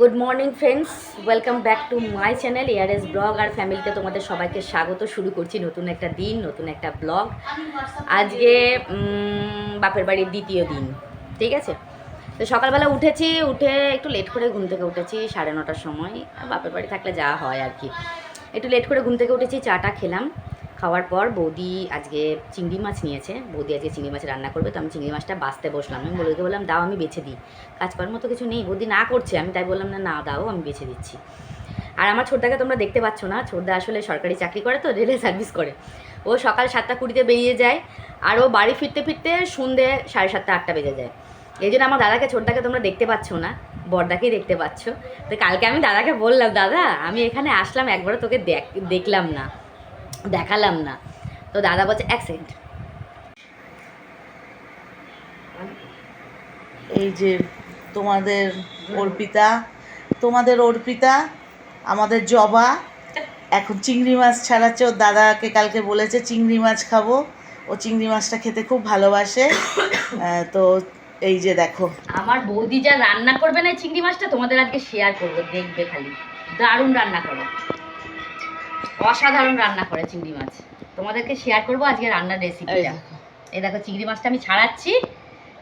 Good morning friends, welcome back to my channel ARS blog আর ফ্যামিলিতে তোমাদের সবাইকে স্বাগত। শুরু করছি নতুন একটা দিন, নতুন একটা ব্লগ। আজকে বাপের বাড়ির দ্বিতীয় দিন, ঠিক আছে। তো সকালবেলা উঠেছি, উঠে একটু লেট করে ঘুম থেকে উঠেছি 9:30টার সময়। বাপের বাড়ি থাকলে যা হয় আর কি, একটু লেট করে ঘুম থেকে উঠেছি, চাটা খেলাম। খাওয়ার পর বৌদি আজকে চিংড়ি মাছ নিয়েছে, বৌদি আজকে চিংড়ি মাছ রান্না করবে, তো আমি চিংড়ি মাছটা বাছতে বসলাম। আমি বৌদিকে বললাম দাও আমি বেছে দিই, কাজকর্ম তো কিছু নেই, বৌদি না করছে, আমি তাই বললাম না দাও আমি বেছে দিচ্ছি। আর আমার ছোটদাকে তোমরা দেখতে পাচ্ছ না, ছোটদা আসলে সরকারি চাকরি করে, তো রেলে সার্ভিস করে। ও সকাল 7:20 বেরিয়ে যায়, আর ও বাড়ি ফিরতে ফিরতে সন্ধ্যে 7:30 8টা বেজে যায়। এই জন্য আমার দাদাকে, ছোটদাকে তোমরা দেখতে পাচ্ছ না, বড়দাকেই দেখতে পাচ্ছ। তো কালকে আমি দাদাকে বললাম, দাদা আমি এখানে আসলাম, একবারও তোকে দেখলাম না, দেখালাম না। তো দাদা বলছে এক সেকেন্ড, এই যে তোমাদের অর্পিতা আমাদের জবা এখন চিংড়ি মাছ ছাড়াচ্ছে। ওর দাদাকে কালকে বলেছে চিংড়ি মাছ খাবো, ও চিংড়ি মাছটা খেতে খুব ভালোবাসে। তো এই যে দেখো আমার বৌদি যা রান্না করবে না চিংড়ি মাছটা, তোমাদের আজকে শেয়ার করবো, দেখবে খালি। দারুণ রান্না করে, অসাধারণ রান্না করে চিংড়ি মাছ। তোমাদেরকে শেয়ার করবো আজকে রান্নার রেসিপিটা। এই দেখো চিংড়ি মাছটা আমি ছাড়াচ্ছি,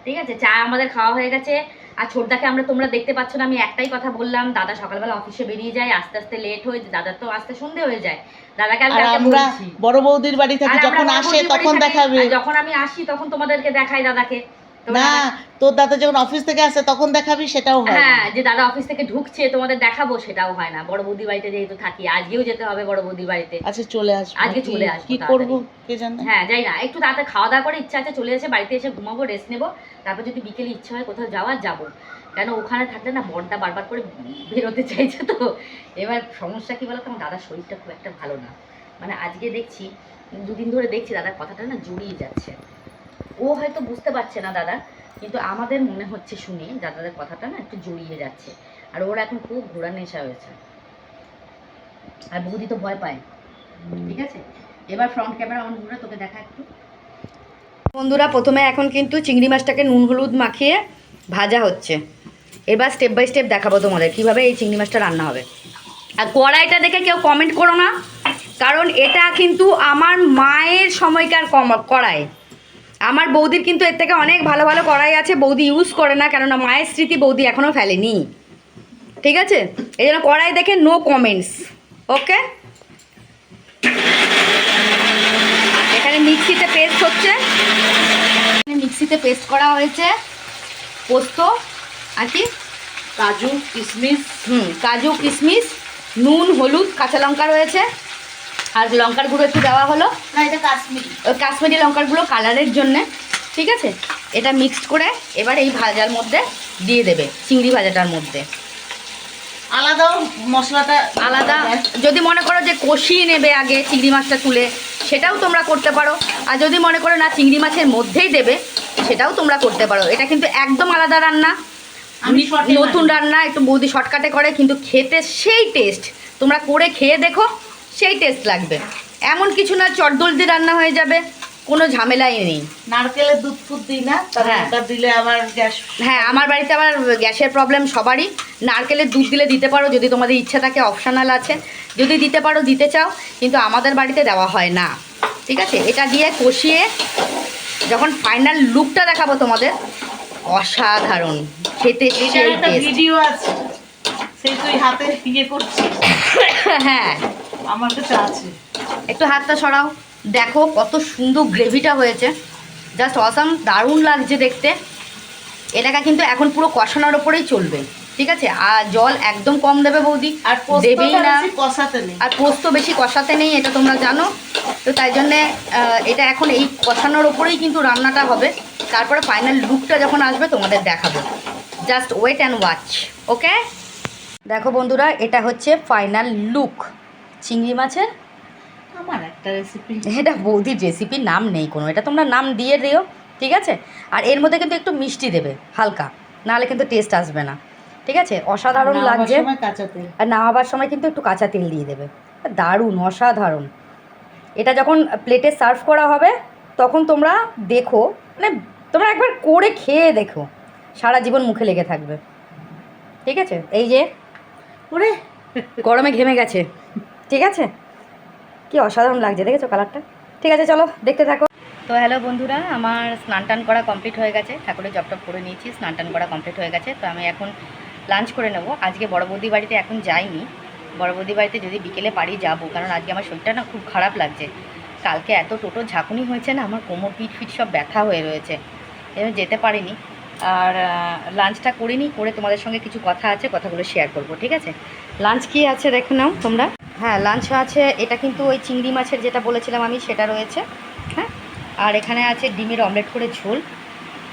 ঠিক আছে। চা আমাদের খাওয়া হয়ে গেছে। আর ছোটদাকে তোমরা দেখতে পাচ্ছ না, আমি একটাই কথা বললাম, দাদা সকালবেলা অফিসে বেরিয়ে যায়, আস্তে আস্তে লেট হয়ে, দাদার তো আসতে সন্ধে হয়ে যায়। দাদাকে আমি বলছি বড় বৌদির বাড়ি থাকি, যখন আসে তখন দেখাবে, যখন আমি আসি তখন তোমাদেরকে দেখাই দাদাকে। না তোর দাদা যখন অফিস থেকে আসে তখন দেখাবি, সেটাও হয়। হ্যাঁ, যে দাদা অফিস থেকে ঢুকছে তোমাদের দেখাবো, সেটাও হয় না। বড় বৌদির বাড়িতে যেহেতু থাকি, আজকেও যেতে হবে বড় বৌদির বাড়িতে। আচ্ছা চলে আসবো, আজকে চলে আসবো, কি করব কে জানে। হ্যাঁ যাই না, একটু তাড়াতাড়ি খাওয়া দাওয়া করে ইচ্ছা আছে চলে এসে বাড়িতে এসে ঘুমাবো, রেস্ট নেবো। তারপর যদি বিকেলে ইচ্ছা হয় কোথাও যাওয়ার যাবো, কেন ওখানে থাকলে না বড়টা বারবার করে বেরোতে চাইছে। তো এবার সমস্যা কি বলতো, আমার দাদার শরীরটা খুব একটা ভালো না। মানে আজকে দেখছি, দুদিন ধরে দেখছি দাদার কথাটা না জড়িয়ে যাচ্ছে। ও হয়তো বুঝতে পারছে না দাদা, কিন্তু আমাদের মনে হচ্ছে শুনে দাদাদের কথাটা না একটু জড়িয়ে যাচ্ছে। আর ওর এখন খুব ঘোরা নেশা হয়েছে, আর বৌদি তো ভয় পায়। ঠিক আছে, এবার ফ্রন্ট ক্যামেরা অন করে তোকে দেখা একটু। বন্ধুরা প্রথমে এখন কিন্তু চিংড়ি মাছটাকে নুন হলুদ মাখিয়ে ভাজা হচ্ছে। এবার স্টেপ বাই স্টেপ দেখাবো তোমাদের কীভাবে এই চিংড়ি মাছটা রান্না হবে। আর কড়াইটা দেখে কেউ কমেন্ট করো না, কারণ এটা কিন্তু আমার মায়ের সময়কার কড়াই। আমার বৌদির কিন্তু এর থেকে অনেক ভালো ভালো কড়াই আছে, বৌদি ইউজ করে না, কেননা মায়ের স্মৃতি বৌদি এখনও ফেলেনি। ঠিক আছে, এই জন্য কড়াই দেখে নো কমেন্টস, ওকে। এখানে মিক্সিতে পেস্ট হচ্ছে, মিক্সিতে পেস্ট করা হয়েছে পোস্ত আর কি কাজু কিশমিশ, কাজু কিশমিশ, নুন হলুদ কাঁচা লঙ্কা রয়েছে, আর লঙ্কার গুঁড়ো একটু দেওয়া হলো। না এটা কাশ্মীরি, ওই কাশ্মীরি লঙ্কার গুঁড়ো কালারের জন্যে, ঠিক আছে। এটা মিক্সড করে এবার এই ভাজার মধ্যে দিয়ে দেবে, চিংড়ি ভাজাটার মধ্যে। আলাদা মশলাটা আলাদা যদি মনে করো যে কষিয়ে নেবে আগে চিংড়ি মাছটা তুলে, সেটাও তোমরা করতে পারো। আর যদি মনে করো না চিংড়ি মাছের মধ্যেই দেবে, সেটাও তোমরা করতে পারো। এটা কিন্তু একদম আলাদা রান্না, নতুন রান্না, একটু বৌদি শর্টকাটে করে, কিন্তু খেতে সেই টেস্ট। তোমরা করে খেয়ে দেখো, সেই টেস্ট লাগবে। এমন কিছু না চটদলদি রান্না হয়ে যাবে, কোনো ঝামেলাই নেই। নারকেলের দুধ ফুট দিই না, ওটা দিলে আবার গ্যাস। হ্যাঁ, আমার বাড়িতে আবার গ্যাসের প্রবলেম সবারই। নারকেলের দুধ দিলে দিতে পারো, যদি তোমাদের ইচ্ছা থাকে, অপশনাল আছে, যদি দিতে পারো দিতে চাও, কিন্তু আমাদের বাড়িতে দেওয়া হয় না। ঠিক আছে, এটা দিয়ে কষিয়ে যখন ফাইনাল লুকটা দেখাবো তোমাদের, অসাধারণ খেতে। ভিডিও আছে, সেই তুই হাতে ইয়ে করছিস। হ্যাঁ আমার কাছে আছে, একটু হাতটা সরাও, দেখো কত সুন্দর গ্রেভিটা হয়েছে, জাস্ট অসাম, দারুণ লাগছে দেখতে। এটাকে কিন্তু এখন পুরো কষানোর ওপরেই চলবে, ঠিক আছে। আর জল একদম কম দেবে বৌদি, আর দেবেই না, কষাতে নেই, আর পোস্ত বেশি কষাতে নেই, এটা তোমরা জানো। তো তাই জন্যে এটা এখন এই কষানোর ওপরেই কিন্তু রান্নাটা হবে। তারপরে ফাইনাল লুকটা যখন আসবে তোমাদের দেখাবো, জাস্ট ওয়েট অ্যান্ড ওয়াচ, ওকে। দেখো বন্ধুরা, এটা হচ্ছে ফাইনাল লুক চিংড়ি মাছের। আমার একটা রেসিপি, এটা বৌদির রেসিপির নাম নেই কোনো, এটা তোমরা নাম দিয়ে দিও, ঠিক আছে। আর এর মধ্যে কিন্তু একটু মিষ্টি দেবে হালকা, নাহলে কিন্তু টেস্ট আসবে না, ঠিক আছে। অসাধারণ লাগছে। আর নামাবার সময় কিন্তু একটু কাঁচা তেল দিয়ে দেবে, দারুণ অসাধারণ। এটা যখন প্লেটে সার্ভ করা হবে তখন তোমরা দেখো, মানে তোমরা একবার করে খেয়ে দেখো, সারা জীবন মুখে লেগে থাকবে, ঠিক আছে। এই যে ওরে গরমে ঘেমে গেছে। ঠিক আছে, কি অসাধারণ লাগছে দেখেছো কালারটা। ঠিক আছে চলো দেখতে থাকো। তো হ্যালো বন্ধুরা, আমার স্নান টান করা কমপ্লিট হয়ে গেছে, ঠাকুরের জপ টপ করে নিয়েছি, স্নান টান করা কমপ্লিট হয়ে গেছে। তো আমি এখন লাঞ্চ করে নেবো। আজকে বড় বৌদি বাড়িতে এখন যাইনি, বড় বৌদি বাড়িতে যদি বিকেলে পারি যাবো, কারণ আজকে আমার শরীরটা না খুব খারাপ লাগছে। কালকে এত টোটো ঝাঁকুনি হয়েছে না, আমার কোমর পিঠ ফিট সব ব্যথা হয়ে রয়েছে, এবার যেতে পারিনি। আর লাঞ্চটা করিনি, করে তোমাদের সঙ্গে কিছু কথা আছে, কথাগুলো শেয়ার করব। ঠিক আছে, লাঞ্চ কি আছে দেখে নাও তোমরা। হ্যাঁ, লাঞ্চ আছে, এটা কিন্তু ওই চিংড়ি মাছের যেটা বলেছিলাম আমি সেটা রয়েছে। হ্যাঁ, আর এখানে আছে ডিমের অমলেট করে ঝোল,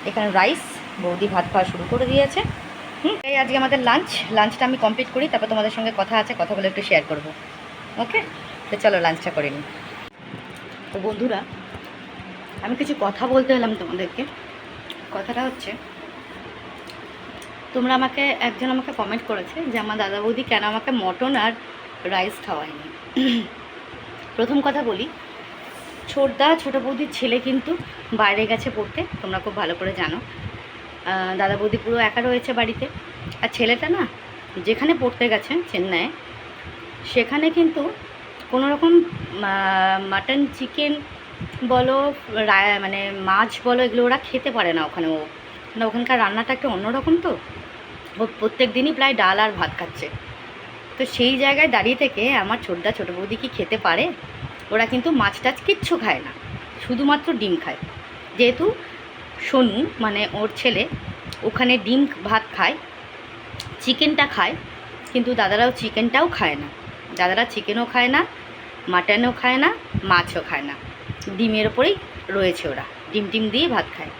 এখানে রাইস, বৌদি ভাত খাওয়া শুরু করে দিয়েছে। এই আজকে আমাদের লাঞ্চটা আমি কমপ্লিট করি, তারপর তোমাদের সঙ্গে কথা আছে, কথাগুলো একটু শেয়ার করব। ওকে, তো চলো লাঞ্চটা করে নিই। তো বন্ধুরা, আমি কিছু কথা বলতে এলাম তোমাদেরকে। কথাটা হচ্ছে, তোমরা একজন আমাকে কমেন্ট করেছে যে আমার দাদা বৌদি কেন আমাকে মটন আর রাইস খাওয়ায়নি। প্রথম কথা বলি, ছোটো বৌদির ছেলে কিন্তু বাইরে গেছে পড়তে, তোমরা খুব ভালো করে জানো। দাদা বৌদি পুরো একা রয়েছে বাড়িতে। আর ছেলেটা না যেখানে পড়তে গেছে চেন্নাইয়ে, সেখানে কিন্তু কোনো রকম মাটন চিকেন বলো, মানে মাছ বলো, এগুলো ওরা খেতে পারে না ওখানে। মানে ওখানকার রান্নাটা একটু অন্যরকম, তো ও প্রত্যেক দিনই প্রায় ডাল আর ভাত খাচ্ছে। তো সেই জায়গায় দাঁড়িয়ে থেকে আমার ছোটো বৌদি কি খেতে পারে? ওরা কিন্তু মাছ টাছ কিচ্ছু খায় না, শুধুমাত্র ডিম খায়। যেহেতু সোনু মানে ওর ছেলে ওখানে ডিম ভাত খায়, চিকেনটা খায়, কিন্তু দাদারাও চিকেনটাও খায় না। দাদারা চিকেনও খায় না, মাটনও খায় না, মাছও খায় না, ডিমের ওপরেই রয়েছে। ওরা ডিম দিয়ে ভাত খায়।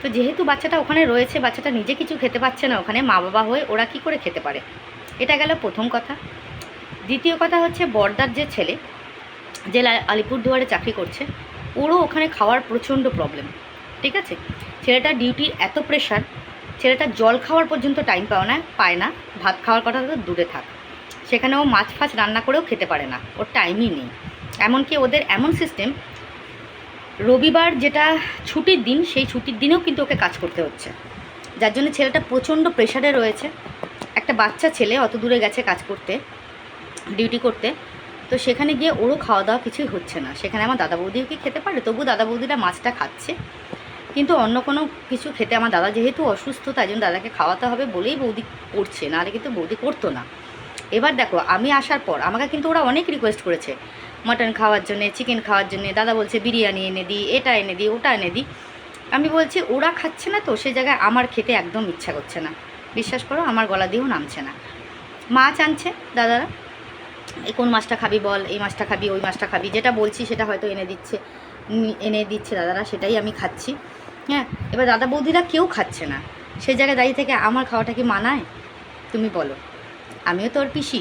তো যেহেতু বাচ্চাটা ওখানে রয়েছে, বাচ্চাটা নিজে কিছু খেতে পাচ্ছে না ওখানে, মা বাবা হয়ে ওরা কি করে খেতে পারে? এটা গেল প্রথম কথা। দ্বিতীয় কথা হচ্ছে, বড়দার যে ছেলে, যে আলিপুরদুয়ারে চাকরি করছে, ওরও ওখানে খাওয়ার প্রচণ্ড প্রবলেম। ঠিক আছে, ছেলেটার ডিউটির এত প্রেশার, ছেলেটা জল খাওয়ার পর্যন্ত টাইম পায় না, ভাত খাওয়ার কথা তো দূরে থাক। সেখানে ও মাছ ফাছ রান্না করেও খেতে পারে না, ওর টাইমই নেই। এমনকি ওদের এমন সিস্টেম, রবিবার যেটা ছুটির দিন, সেই ছুটির দিনেও কিন্তু ওকে কাজ করতে হচ্ছে, যার জন্য ছেলেটা প্রচণ্ড প্রেশারে রয়েছে। একটা বাচ্চা ছেলে অত দূরে গেছে কাজ করতে, ডিউটি করতে, তো সেখানে গিয়ে ওরও খাওয়া দাওয়া কিছুই হচ্ছে না। সেখানে আমার দাদা বৌদিও কি খেতে পারে? তবু দাদা বৌদিরা মাছটা খাচ্ছে, কিন্তু অন্য কোনো কিছু খেতে আমার দাদা যেহেতু অসুস্থ, তাই জন্য দাদাকে খাওয়াতে হবে বলেই বৌদি করছে, নাহলে কিন্তু বৌদি করতো না। এবার দেখো, আমি আসার পর আমাকে কিন্তু ওরা অনেক রিকোয়েস্ট করেছে মাটন খাওয়ার জন্যে, চিকেন খাওয়ার জন্যে। দাদা বলছে বিরিয়ানি এনে দিই, এটা এনে দিই, ওটা এনে দিই। আমি বলছি ওরা খাচ্ছে না, তো সে জায়গায় আমার খেতে একদম ইচ্ছা করছে না। বিশ্বাস করো, আমার গলা দিয়েও নামছে না। মাছ আনছে দাদারা, এই কোন মাছটা খাবি বল, এই মাছটা খাবি, ওই মাছটা খাবি, যেটা বলছি সেটা হয়তো এনে দিচ্ছে দাদারা, সেটাই আমি খাচ্ছি। হ্যাঁ, এবার দাদা বৌদিরা কেউ খাচ্ছে না, সেই জায়গায় দাঁড়িয়ে থেকে আমার খাওয়াটা কি মানায়? তুমি বলো, আমিও তো ওর পিসি।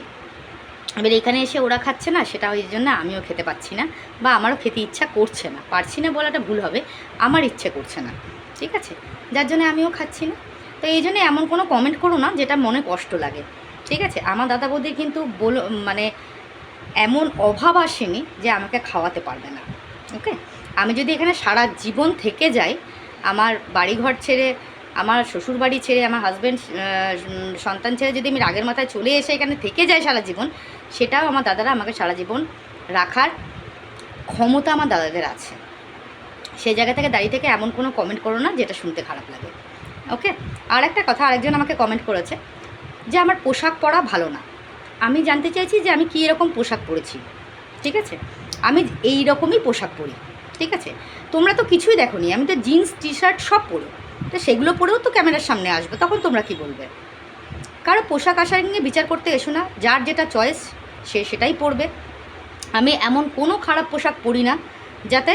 এবার এখানে এসে ওরা খাচ্ছে না, সেটা ওই জন্য আমিও খেতে পাচ্ছি না, বা আমারও খেতে ইচ্ছা করছে না। পারছি না বলাটা ভুল হবে, আমার ইচ্ছে করছে না। ঠিক আছে, যার জন্য আমিও খাচ্ছি না। তো এই জন্য এমন কোনো কমেন্ট করো না যেটা মনে কষ্ট লাগে। ঠিক আছে, আমার দাদা বৌদি কিন্তু মানে এমন অভাব আসেনি যে আমাকে খাওয়াতে পারবে না। ওকে, আমি যদি এখানে সারা জীবন থেকে যাই, আমার বাড়িঘর ছেড়ে, আমার শ্বশুর বাড়ি ছেড়ে, আমার হাজব্যান্ড সন্তান ছেড়ে যদি আমি রাগের মাথায় চলে এসে এখানে থেকে যাই সারা জীবন, সেটাও আমার দাদারা আমাকে সারা জীবন রাখার ক্ষমতা আমার দাদাদের আছে। সেই জায়গা থেকে দাঁড়িয়ে থেকে এমন কোনো কমেন্ট করো না যেটা শুনতে খারাপ লাগে। ওকে, আর একটা কথা, আরেকজন আমাকে কমেন্ট করেছে যে আমার পোশাক পরা ভালো না। আমি জানতে চাইছি যে আমি কী এরকম পোশাক পরেছি। ঠিক আছে, আমি এই রকমই পোশাক পরি। ঠিক আছে, তোমরা তো কিছুই দেখোনি, আমি তো জিন্স টি শার্ট সব পরি। তো সেগুলো পরেও তো ক্যামেরার সামনে আসবে, তখন তোমরা কি বলবে? কারো পোশাক আশাক নিয়ে বিচার করতে এসো না, যার যেটা চয়েস সে সেটাই পরবে। আমি এমন কোনো খারাপ পোশাক পরি না যাতে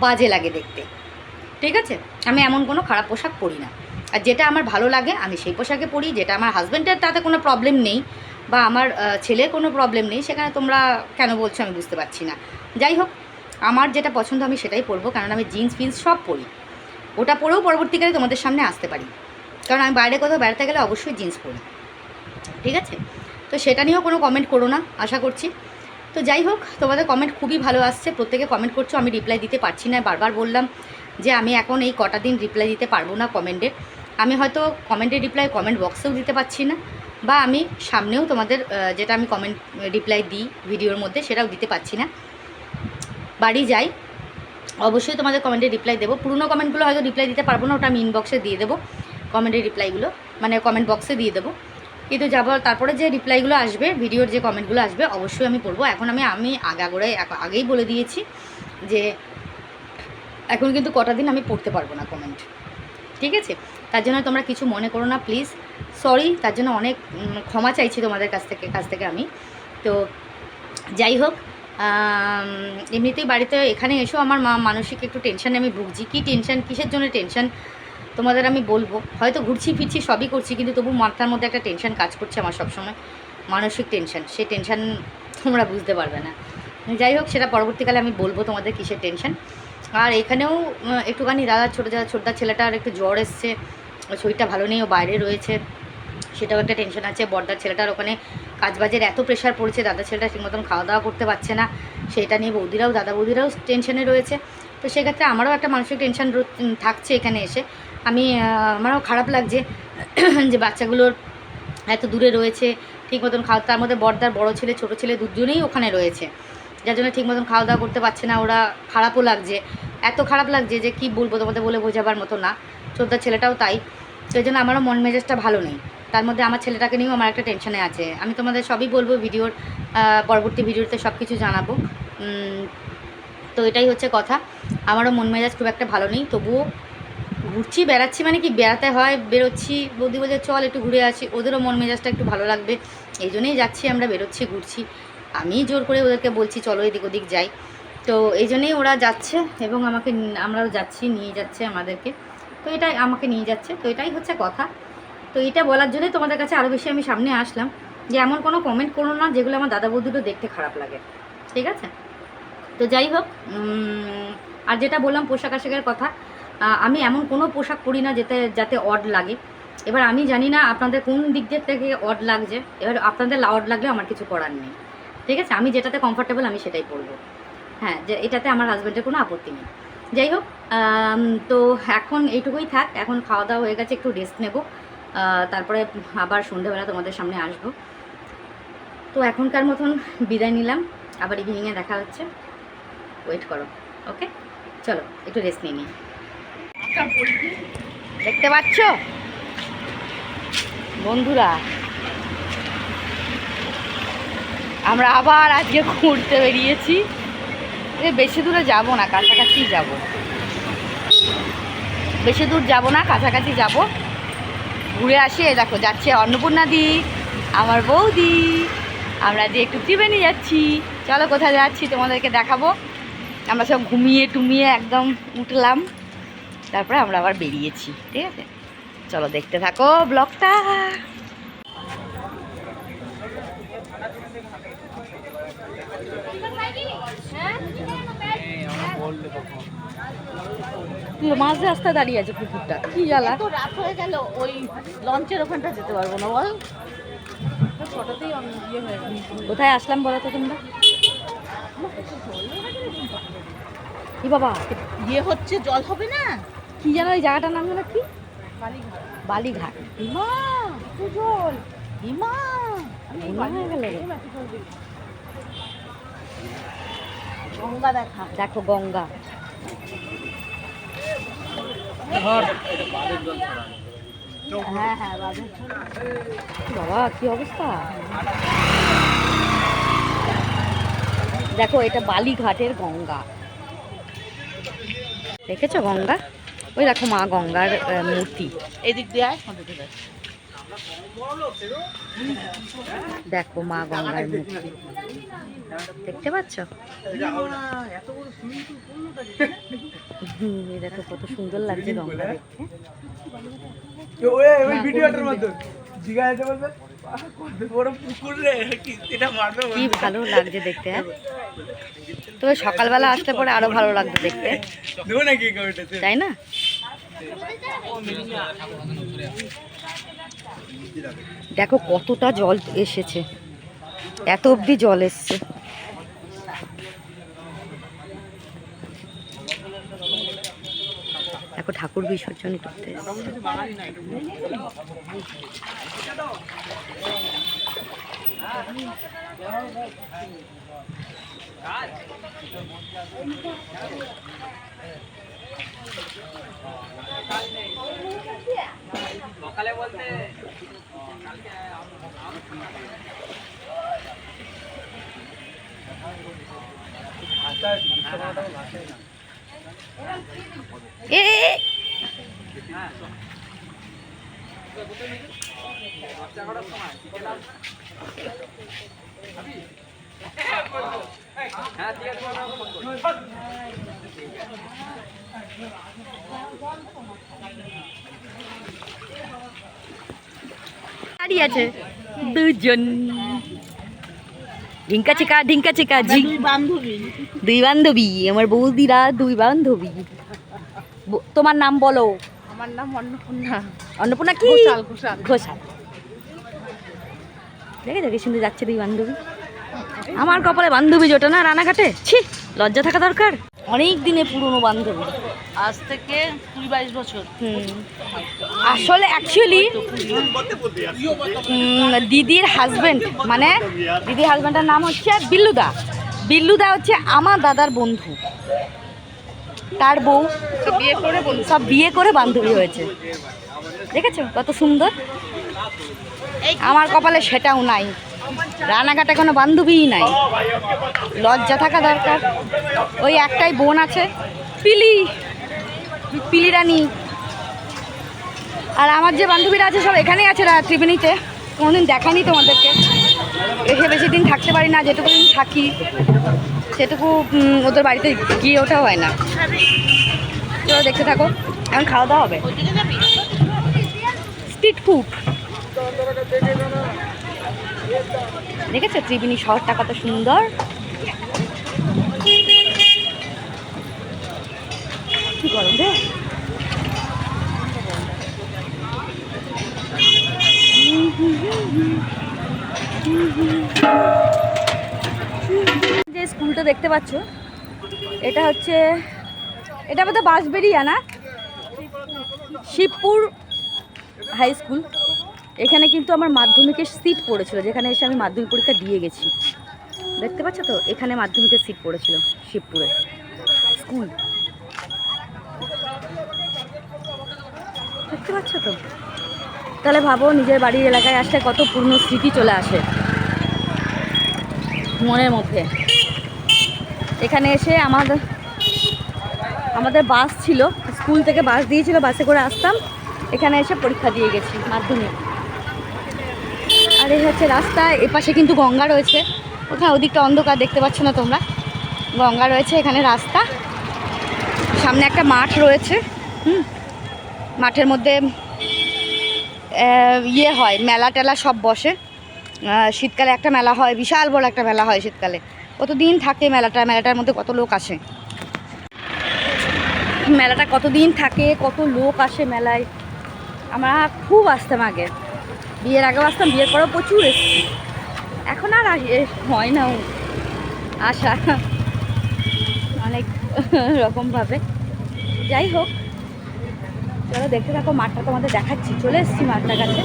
বাজে লাগে দেখতে। ঠিক আছে, আমি এমন কোনো খারাপ পোশাক পরি না, আর যেটা আমার ভালো লাগে আমি সেই পোশাকে পরি। যেটা আমার হাজব্যান্ডের তাতে কোনো প্রবলেম নেই, বা আমার ছেলের কোনো প্রবলেম নেই, সেখানে তোমরা কেন বলছো আমি বুঝতে পারছি না। যাই হোক, আমার যেটা পছন্দ আমি সেটাই পরবো, কারণ আমি জিন্স ফিন্স সব পরি। ওটা পরেও পরবর্তীকালে তোমাদের সামনে আসতে পারি, কারণ আমি বাইরে কোথাও বেড়াতে গেলে অবশ্যই জিন্স পরি। ঠিক আছে, তো সেটা নিয়েও কোনো কমেন্ট করো না আশা করছি। তো যাই হোক, তোমাদের কমেন্ট খুবই ভালো আসছে, প্রত্যেকে কমেন্ট করছো, আমি রিপ্লাই দিতে পারছি না। বারবার বললাম যে আমি এখন এই কটা দিন রিপ্লাই দিতে পারবো না কমেন্টে। আমি হয়তো কমেন্টের রিপ্লাই কমেন্ট বক্সেও দিতে পারছি না, বা আমি সামনেও তোমাদের যেটা আমি কমেন্ট রিপ্লাই দিই ভিডিওর মধ্যে সেটাও দিতে পারছি না। বাড়ি যাই অবশ্যই তোমাদের কমেন্টে রিপ্লাই দেবো। পুরনো কমেন্টগুলো হয়তো রিপ্লাই দিতে পারবো না, ওটা আমি ইনবক্সে দিয়ে দেবো, কমেন্টের রিপ্লাইগুলো মানে কমেন্ট বক্সে দিয়ে দেবো। কিন্তু তারপরে যে রিপ্লাইগুলো আসবে, ভিডিওর যে কমেন্টগুলো আসবে অবশ্যই আমি পড়বো। এখন আমি আগেই বলে দিয়েছি যে এখন কিন্তু কটা দিন আমি পড়তে পারবো না কমেন্ট, ঠিক আছে? তার জন্য তোমরা কিছু মনে করো না প্লিজ, সরি, তার জন্য অনেক ক্ষমা চাইছি তোমাদের কাছ থেকে আমি। তো যাই হোক, এমনিতেই বাড়িতে এখানে এসেও আমার মানসিক একটু টেনশানে আমি ভুগছি। কী টেনশান, কিসের জন্য টেনশান তোমাদের আমি বলবো। হয়তো ঘুরছি ফিরছি সবই করছি, কিন্তু তবু মাথার মধ্যে একটা টেনশান কাজ করছে আমার সবসময়, মানসিক টেনশান। সেই টেনশান তোমরা বুঝতে পারবে না। যাই হোক, সেটা পরবর্তীকালে আমি বলবো তোমাদের কিসের টেনশান। আর এখানেও একটুখানি ছোটদা ছেলেটার একটু জ্বর এসছে, শরীরটা ভালো নেই, ও বাইরে রয়েছে, সেটাও একটা টেনশন আছে। বড়দার ছেলেটার ওখানে কাজবাজের এত প্রেশার পড়েছে, দাদা ছেলেটা ঠিক মতন খাওয়া দাওয়া করতে পারছে না, সেটা নিয়ে দাদা বৌদিরাও টেনশনে রয়েছে। তো সেক্ষেত্রে আমারও একটা মানসিক টেনশন থাকছে এখানে এসে। আমারও খারাপ লাগছে যে বাচ্চাগুলোর এত দূরে রয়েছে, ঠিক মতন খাওয়া, তার মধ্যে বড়দার বড় ছেলে ছোটো ছেলে দুজনেই ওখানে রয়েছে, যার জন্য ঠিক মতন খাওয়া দাওয়া করতে পারছে না ওরা। খারাপও লাগছে, এত খারাপ লাগছে যে কি বলবো তোমাদের, বলে বোঝাবার মতো না। ছোটদার ছেলেটাও তাই। সেই জন্য আমারও মন মেজাজটা ভালো নেই। তার মধ্যে আমার ছেলেটাকে নিয়েও আমার একটা টেনশনে আছে। আমি তোমাদের সবই বলবো ভিডিওর পরবর্তী ভিডিওতে সব কিছু জানাবো। তো এটাই হচ্ছে কথা, আমারও মন মেজাজ খুব একটা ভালো নেই, তবুও ঘুরছি বেড়াচ্ছি, মানে কি বেড়াতে হয়, বেরোচ্ছি, বৌদি বলছে চল একটু ঘুরে আসি, ওদেরও মন মেজাজটা একটু ভালো লাগবে, এই জন্যই যাচ্ছি, আমরা বেরোচ্ছি ঘুরছি। আমি জোর করে ওদেরকে বলছি চলো এদিক ওদিক যাই, তো এই জন্যেই ওরা যাচ্ছে এবং আমরাও যাচ্ছি, নিয়ে যাচ্ছে আমাদেরকে। তো এটাই আমাকে নিয়ে যাচ্ছে, তো এটাই হচ্ছে কথা। তো এটা বলার জন্যই তোমাদের কাছে আরও বেশি আমি সামনে আসলাম যে এমন কোনো কমেন্ট করো না যেগুলো আমার দাদা বৌদিরও দেখতে খারাপ লাগে, ঠিক আছে? তো যাই হোক, আর যেটা বললাম পোশাক আশাকের কথা, আমি এমন কোনো পোশাক পরি না যাতে অড লাগে। এবার আমি জানি না আপনাদের কোন দিক দিয়ে থেকে অড লাগছে, এবার আপনাদের অড লাগলে আমার কিছু করার নেই, ঠিক আছে? আমি যেটাতে কমফর্টেবল আমি সেটাই পরবো, হ্যাঁ, যে এটাতে আমার হাজব্যান্ডের কোনো আপত্তি নেই। যাই হোক, তো এখন এইটুকুই থাক, এখন খাওয়া দাওয়া হয়ে গেছে, একটু রেস্ট নেব, তারপরে আবার সন্ধ্যেবেলা তোমাদের সামনে আসব। তো এখনকার মতন বিদায় নিলাম, আবার ইভিনিংয়ে দেখা হচ্ছে, ওয়েট করো, ওকে? চলো একটু রেস্ট নিয়ে নিই। দেখতে পাচ্ছ বন্ধুরা, আমরা আবার আজকে ঘুরতে বেরিয়েছি। বেশি দূরে যাব না, কাছাকাছি যাব, বেশি দূর যাব না, কাছাকাছি যাব, ঘুরে আসি। দেখো যাচ্ছে অন্নপূর্ণাদি, আমার বৌদি, আমরা যে একটু ত্রিবেণী যাচ্ছি। চলো কোথায় যাচ্ছি তোমাদেরকে দেখাবো। আমরা সব ঘুমিয়ে টুমিয়ে একদম উঠলাম, তারপরে আমরা আবার বেরিয়েছি, ঠিক আছে? চলো দেখতে থাকো ব্লগটা। মাঝ রাস্তা দাঁড়িয়ে আছে পুকুরটা, কি জ্বালা। তো রাত হয়ে গেল, ওই লঞ্চের ওখানটা যেতে পারবো না বল। কোথায় আসলাম বলো তো তোমরা? কি বাবা, ইয়ে হচ্ছে, জল হবে না, কি যেন ওই জায়গাটার নাম যেন কি? বালিঘাট। হিমা জল, হিমা হয়ে গেল রে। গঙ্গা দেখা, দেখো গঙ্গা, হ্যাঁ হ্যাঁ বাবা কি অবস্থা। দেখো এটা বালিঘাটের গঙ্গা, দেখেছো গঙ্গা? ওই দেখো মা গঙ্গার মূর্তি, এদিক দিয়ে দেখো মা গঙ্গার মূর্তি, দেখতে পাচ্ছ? দেখো কত সুন্দর লাগছে গঙ্গা দেখতে। কি ভালো লাগছে দেখতে, হ্যাঁ? তবে সকালবেলা আসলে পরে আরো ভালো লাগবে দেখতে, তাই না? দেখো কতটা জল এসেছে, এত অবধি জল এসছে। দেখো ঠাকুর বিসর্জন করতে এ দাঁড়িয়ে আছে দুজন ঢিঙ্কা চিকা দুই বান্ধবী আমার বৌদিরা দুই বান্ধবী তোমার নাম বলো? আমার নাম অন্নপূর্ণা। অন্নপূর্ণা কি? ঘোষাল। ঘোষাল। দেখে দেখে শুনতে যাচ্ছে দুই বান্ধবী। আমার কপালে বান্ধবী জোটে না রানাঘাটে, ছি লজ্জা থাকা দরকার। অনেক দিনে পুরনো বান্ধবী, আজ থেকে 20-22 বছর। আসলে অ্যাকচুয়ালি দিদির হাজবেন্ড, মানে দিদির হাজবেন্ডের নাম হচ্ছে বিল্লুদা। বিল্লুদা হচ্ছে আমার দাদার বন্ধু, তার বউ সব বিয়ে করে বান্ধবী হয়েছে। দেখেছো কত সুন্দর? আমার কপালে সেটাও নাই, রানাঘাটে কোনো বান্ধবীই নাই। লজ্জা থাকা দরকার। ওই একটাই বোন আছে, পিলি রানী। আর আমার যে বান্ধবীরা আছে সব এখানেই আছে ত্রিবেণীতে, কোনোদিন দেখানি তোমাদেরকে। এসে বেশি দিন থাকতে পারি না, যেটুকু দিন থাকি সেটুকু ওদের বাড়িতে গিয়ে ওঠা হয় না। চলো দেখতে থাকো, এখন খাওয়া দাওয়া হবে। স্ট্রিট ফুড দেখেছো? ত্রিবেণী শহরটা কত সুন্দর। কি গরম রে। যে স্কুলটা দেখতে পাচ্ছ, এটা হচ্ছে, এটা বোধহয় বাঁশবেড়িয়া না, শিবপুর হাই স্কুল। এখানে কিন্তু আমার মাধ্যমিকের সিট পড়েছিল, যেখানে এসে আমি মাধ্যমিক পরীক্ষা দিয়ে গেছি। দেখতে পাচ্ছ তো, এখানে মাধ্যমিকের সিট পড়েছিল শিবপুরে স্কুল। দেখতে পাচ্ছ তো? তাহলে ভাবো নিজের বাড়ির এলাকায় আসলে কত পুরনো স্মৃতি চলে আসে মনের মধ্যে। এখানে এসে আমাদের বাস ছিল, স্কুল থেকে বাস দিয়েছিল, বাসে করে আসতাম, এখানে এসে পরীক্ষা দিয়ে গেছি মাধ্যমিক। আর এই হচ্ছে রাস্তা, এপাশে কিন্তু গঙ্গা রয়েছে, ওখানে ওদিকটা অন্ধকার দেখতে পাচ্ছ না তোমরা, গঙ্গা রয়েছে, এখানে রাস্তা, সামনে একটা মাঠ রয়েছে। মাঠের মধ্যে ইয়ে হয়, মেলা টেলা সব বসে। শীতকালে একটা মেলা হয়, বিশাল বড় একটা মেলা হয় শীতকালে। কতদিন থাকে মেলাটার মধ্যে কত লোক আসে, মেলাটা কতদিন থাকে, কত লোক আসে মেলায়। আমরা খুব আসতাম আগে, বিয়ের আগেও আসতাম, বিয়ের পরেও প্রচুর এসেছি। এখন আর হয় না আসা, অনেক রকমভাবে। যাই হোক, চলো দেখতে থাকো, মাঠটা তোমাদের দেখাচ্ছি। চলে এসেছি মাঠটার কাছে।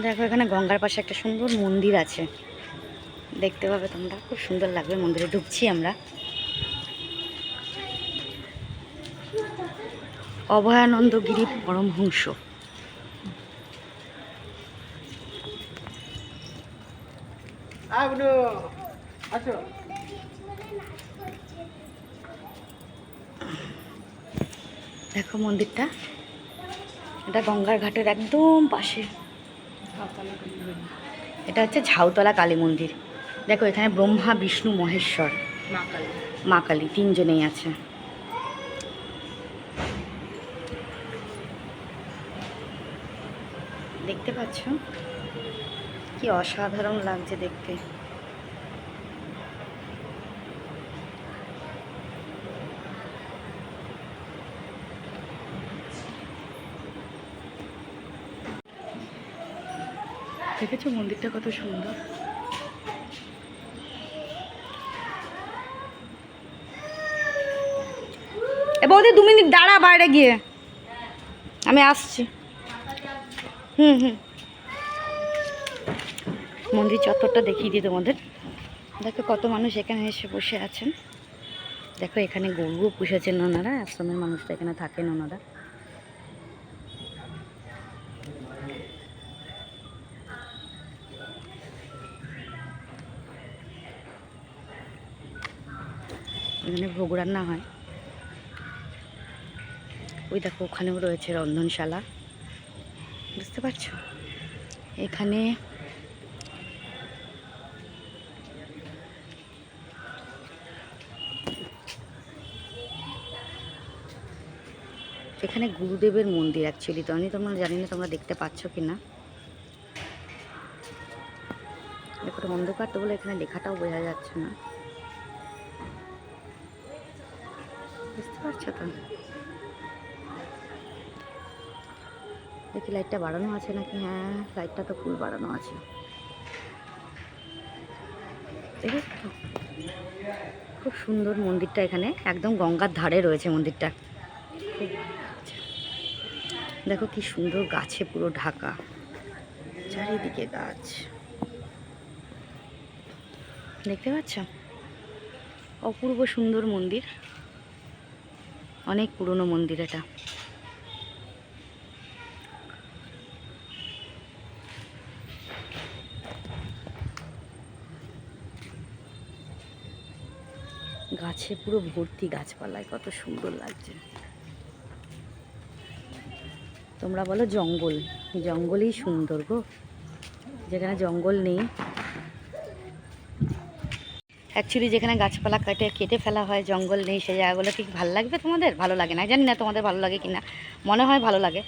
দেখো এখানে গঙ্গার পাশে একটা সুন্দর মন্দির আছে, দেখতে পাবে তোমরা, খুব সুন্দর লাগবে। মন্দিরে ঢুকছি আমরা। অভয়ানন্দ গিরি পরমহংস। দেখো মন্দিরটা, এটা গঙ্গার ঘাটের একদম পাশে। এটা হচ্ছে ঝাউতলা কালী মন্দির। দেখো এখানে ব্রহ্মা, বিষ্ণু, মহেশ্বর, মা কালী তিনজনেই আছে। দেখতে পাচ্ছ কি অসাধারণ লাগছে দেখতে। দেখেছো মন্দিরটা কত সুন্দর। বৌদি 2 মিনিট দাঁড়া বাইরে গিয়ে, আমি আসছি। হুম হুম, মন্দির চত্বরটা দেখিয়ে দিই তোমাদের। দেখো কত মানুষ এখানে এসে বসে আছেন। দেখো এখানে গরুও পুষেছেন ওনারা, আশ্রমের মানুষটা এখানে থাকেন ওনারা। এখানে ভোগ রান্না হয়। ওই দেখো ওখানেও রয়েছে রন্ধনশালা, বুঝতে পারছো? এখানে এখানে গুরুদেবের মন্দির অ্যাকচুয়ালি, তো আমি তোমরা জানি না তোমরা দেখতে পাচ্ছ কি না। দেখো অন্ধকার তো বলে এখানে লেখাটাও বোঝা যাচ্ছে না, বুঝতে পারছো তো? দেখি লাইটটা বাড়ানো আছে নাকি। হ্যাঁ, লাইটটা তো ফুল বাড়ানো আছে। দেখেছো তো? খুব সুন্দর মন্দিরটা, এখানে একদম গঙ্গার ধারে রয়েছে মন্দিরটা। খুব দেখো কি সুন্দর গাছে পুরো ঢাকা, চারিদিকে গাছ, দেখতে পাচ্ছ? অপূর্ব সুন্দর মন্দির, অনেক পুরনো মন্দির এটা। গাছে পুরো ভর্তি, গাছপালায় কত সুন্দর লাগছে। তোমরা বলো জঙ্গল, জঙ্গলই সুন্দর গো, যেখানে জঙ্গল নেই। অ্যাকচুয়ালি যেখানে গাছপালা কেটে ফেলা হয়, জঙ্গল নেই, সেই জায়গাগুলো ঠিক ভালো লাগবে তোমাদের? ভালো লাগে না, জানি না তোমাদের ভালো লাগে কি না, মনে হয় ভালো লাগে।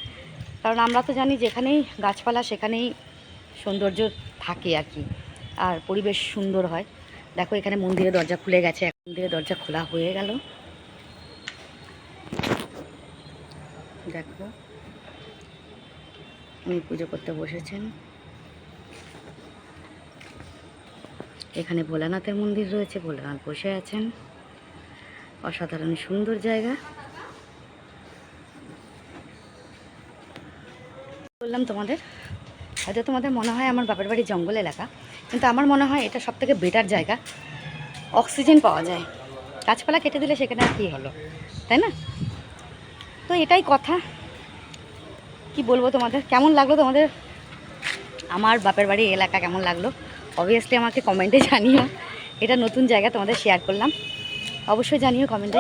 কারণ আমরা তো জানি যেখানেই গাছপালা সেখানেই সৌন্দর্য থাকে আর কি, আর পরিবেশ সুন্দর হয়। দেখো এখানে মন্দিরের দরজা খুলে গেছে, মন্দিরের দরজা খোলা হয়ে গেল। দেখো উনি পুজো করতে বসেছেন। এখানে ভোলানাথের মন্দির রয়েছে, ভোলানাথ বসে আছেন। অসাধারণ সুন্দর জায়গা। বললাম তোমাদের, হয়তো তোমাদের মনে হয় আমার বাপের বাড়ি জঙ্গল এলাকা, কিন্তু আমার মনে হয় এটা সবথেকে বেটার জায়গা। অক্সিজেন পাওয়া যায়, গাছপালা কেটে দিলে সেখানে আর কী হলো, তাই না? তো এটাই কথা। কি বলবো তোমাদের, কেমন লাগলো তোমাদের আমার বাপের বাড়ি এলাকা, কেমন লাগলো অবভিয়াসলি আমাকে কমেন্টে জানিও। এটা নতুন জায়গা তোমাদের শেয়ার করলাম, অবশ্যই জানিও কমেন্টে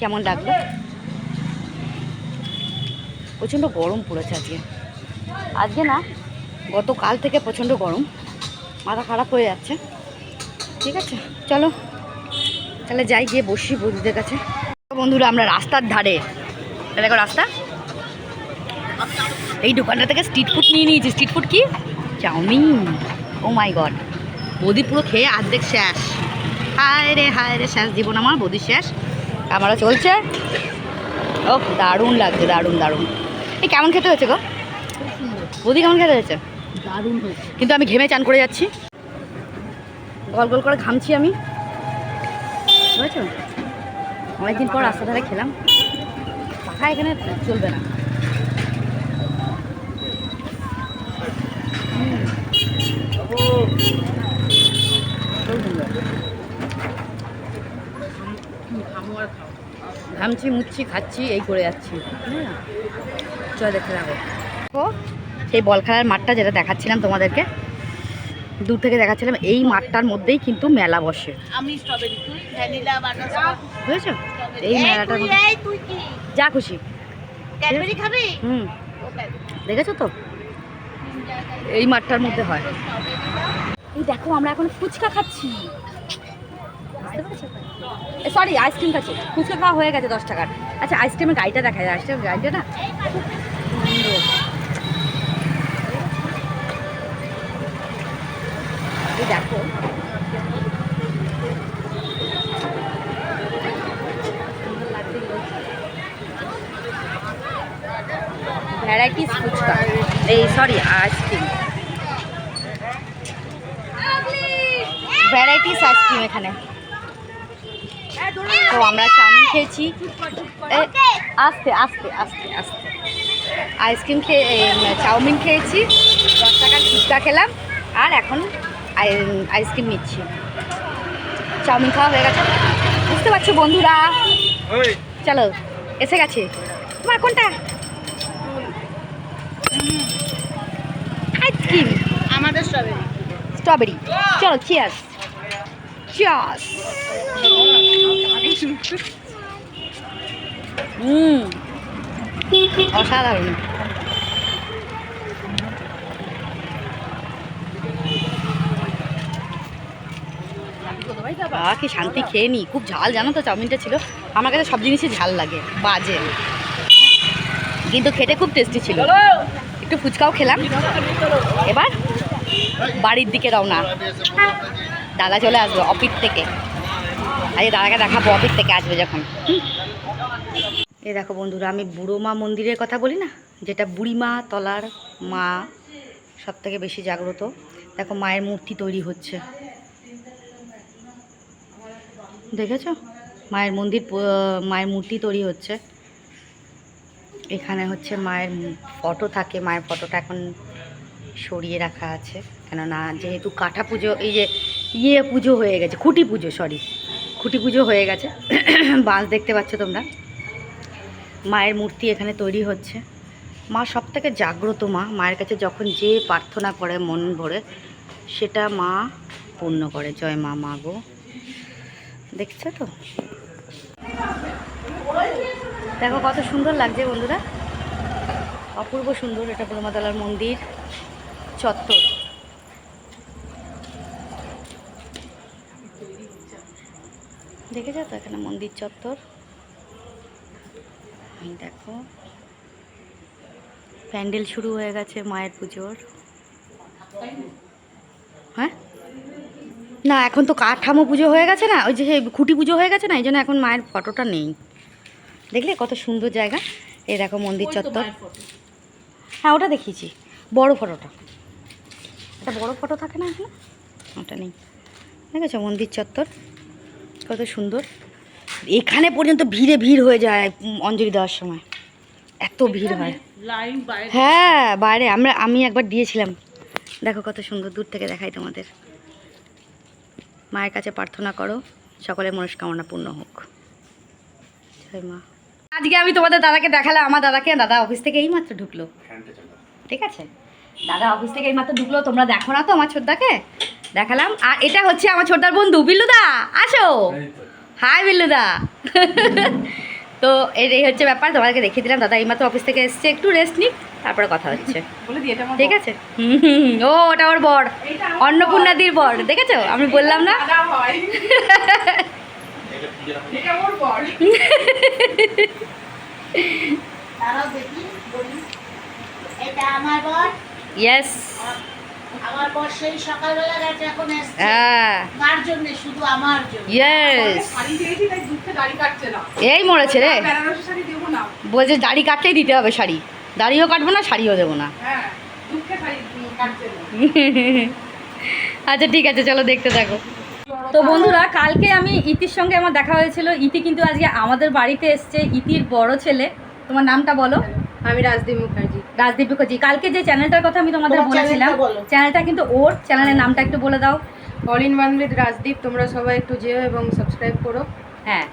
কেমন লাগলো। প্রচণ্ড গরম পড়েছে আজকে, আজকে না গতকাল থেকে প্রচণ্ড গরম, মাথা খারাপ হয়ে যাচ্ছে। ঠিক আছে চলো তাহলে যাই, গিয়ে বসি বৌদিদের কাছে। বন্ধুরা আমরা রাস্তার ধারে, দেখো রাস্তা, এই দোকানটা থেকে স্ট্রিট ফুড নিয়ে নিয়েছি। স্ট্রিট ফুড কি? চাউমিন। ও মাই গড, বৌদি পুরো খেয়ে অর্ধেক শেষ। হায় রে শেষ জীবন আমার, বৌদি শেষ, আমারও চলছে। ও দারুণ লাগছে, দারুণ দারুণ। এই কেমন খেতে হয়েছে গো বৌদি, কেমন খেতে হয়েছে? দারুণ হয়েছে, কিন্তু আমি ঘেমে চান করে যাচ্ছি, গল গল করে ঘামছি আমি, বুঝেছো? অনেকদিন পর রাস্তা ধারে খেলাম, পাখা এখানে চলবে না। ঘামছি মুচ্ছি খাচ্ছি এই করে যাচ্ছি। চল দেখতে থাকো। সেই বল খেলার মাঠটা যেটা দেখাচ্ছিলাম তোমাদেরকে, দূর থেকে দেখাচ্ছিলাম, এই মাঠটার মধ্যেই কিন্তু মেলা বসে। বুঝেছো? এই মেলাটার মধ্যে যা খুশি হুম, দেখেছো তো, এই মাঠটার মধ্যে হয়। এই দেখো আমরা এখন ফুচকা খাচ্ছি, সরি আইসক্রিম খাচ্ছি। ফুচকা খাওয়া হয়ে গেছে 10 টাকার। আচ্ছা আইসক্রিমের গাড়িটা দেখা যায়, আইসক্রিমের গাড়িটা না এই দেখো, ভ্যারাইটিস ফুচকা, এই সরি আইসক্রিম, ভ্যারাইটিস আইসক্রিম এখানে। তো আমরা চাউমিন খেয়েছি, আস্তে আস্তে আস্তে আস্তে আইসক্রিম খেয়ে চাউমিন খেয়েছি, 10 টাকার ফুচকা খেলাম, আর এখন আইসক্রিম নিচ্ছি। চাউমিন খাওয়া হয়ে গেছে, বুঝতে পারছো বন্ধুরা। চলো এসে গেছে। তোমার কোনটা আইসক্রিম? আমাদের স্ট্রবেরি। স্ট্রবেরি। চলো চিয়ার্স। চিয়ার্স। অসাধারণ। কি শান্তি খেয়ে নি। খুব ঝাল জানো তো চাউমিনটা ছিল। আমার কাছে সব জিনিসই ঝাল লাগে, বাজে, কিন্তু খেতে খুব টেস্টি ছিল। একটু ফুচকাও খেলাম। এবার বাড়ির দিকে রওনা। দাদা চলে আসবে অফিস থেকে। আরে দাদাকে দেখাবো অফিস থেকে আসবে যখন। এই দেখো বন্ধুরা, আমি বুড়ো মা মন্দিরের কথা বলি না, যেটা বুড়িমা তলার মা সব থেকে বেশি জাগ্রত। দেখো মায়ের মূর্তি তৈরি হচ্ছে, দেখেছো? মায়ের মায়ের মূর্তি তৈরি হচ্ছে। এখানে হচ্ছে মায়ের ফটো থাকে, মায়ের ফটোটা এখন সরিয়ে রাখা আছে, কেননা যেহেতু কাঠা পুজো, এই যে পুজো হয়ে গেছে, খুঁটি পুজো, খুঁটি পুজো হয়ে গেছে। বাঁশ দেখতে পাচ্ছ তোমরা। মায়ের মূর্তি এখানে তৈরি হচ্ছে। মা সব থেকে জাগ্রত মা। মায়ের কাছে যখন যে প্রার্থনা করে মন ভরে, সেটা মা পূর্ণ করে। জয় মা, মা গো। দেখছো তো? দেখো কত সুন্দর লাগছে বন্ধুরা, অপূর্ব সুন্দর। এটা বুড়োমাতলার মন্দির চত্বর। দেখেছো তো এখানে মন্দির চত্বর। দেখো প্যান্ডেল শুরু হয়ে গেছে মায়ের পুজোর। হ্যাঁ না, এখন তো কাঠামো পুজো হয়ে গেছে না, ওই যে খুঁটি পুজো হয়ে গেছে না, এই জন্য এখন মায়ের ফটোটা নেই। দেখলে কত সুন্দর জায়গা। এই দেখো মন্দির চত্বর। হ্যাঁ ওটা দেখিয়েছি, বড় ফটোটা। একটা বড় ফটো থাকে না এখন, ওটা নেই। দেখেছো মন্দির চত্বর কত সুন্দর। এখানে পর্যন্ত ভিড় হয়ে যায় অঞ্জলি দেওয়ার সময়, এত ভিড় হয়। হ্যাঁ বাইরে আমি একবার দিয়েছিলাম। দেখো কত সুন্দর, দূর থেকে দেখাই তোমাদের। মায়ের কাছে প্রার্থনা করো সকলের মনস্কামনা পূর্ণ হোক। জয় মা। আজকে আমি তোমাদের দাদাকে দেখালাম, আমার দাদাকে। দাদা অফিস থেকে এইমাত্র ঢুকলো, ঠিক আছে? দাদা অফিস থেকে এইমাত্র ঢুকলো। তোমরা দেখো না তো আমার ছোটদাকে, দেখালাম। আর এটা হচ্ছে আমার ছোটদার বন্ধু বিল্লুদা। আসো। হাই বিল্লুদা। তো এই হচ্ছে ব্যাপার, তোমাদেরকে দেখিয়ে দিলাম। দাদা এইমাত্র অফিস থেকে এসছে, একটু রেস্ট নিক, তারপরে কথা হচ্ছে, ঠিক আছে? ও ওটা ওর বর, অন্নপূর্ণাদির বর। দেখেছো? আমি বললাম না? ইয়েস, আমার বর সেই সকালবেলা গেছে, এখন এসছে। হ্যাঁ কার জন্য? শুধু আমার জন্য। ইয়েস। এই মরেছে রে, বলছে দাড়ি কাটতেই দিতে হবে শাড়ি। দাড়িও কাটবো না, শাড়িও দেবো না। আচ্ছা ঠিক আছে, চলো দেখতে থাকো। তো বন্ধুরা, কালকে আমি ইতির সঙ্গে আমার দেখা হয়েছিল। ইতি কিন্তু আজকে আমাদের বাড়িতে এসছে, ইতির বড় ছেলে। তোমার নামটা বলো। আমি রাজদীপ মুখার্জি। রাজদীপ মুখার্জি। কালকে যে চ্যানেলটার কথা আমি তোমাদের তোমার বলেছিলাম, চ্যানেলটা বলো। চ্যানেলটা কিন্তু ওর। চ্যানেলের নামটা একটু বলে দাও। All in one with Rajdeep. তোমরা সবাই একটু যেও এবং সাবস্ক্রাইব করো। হ্যাঁ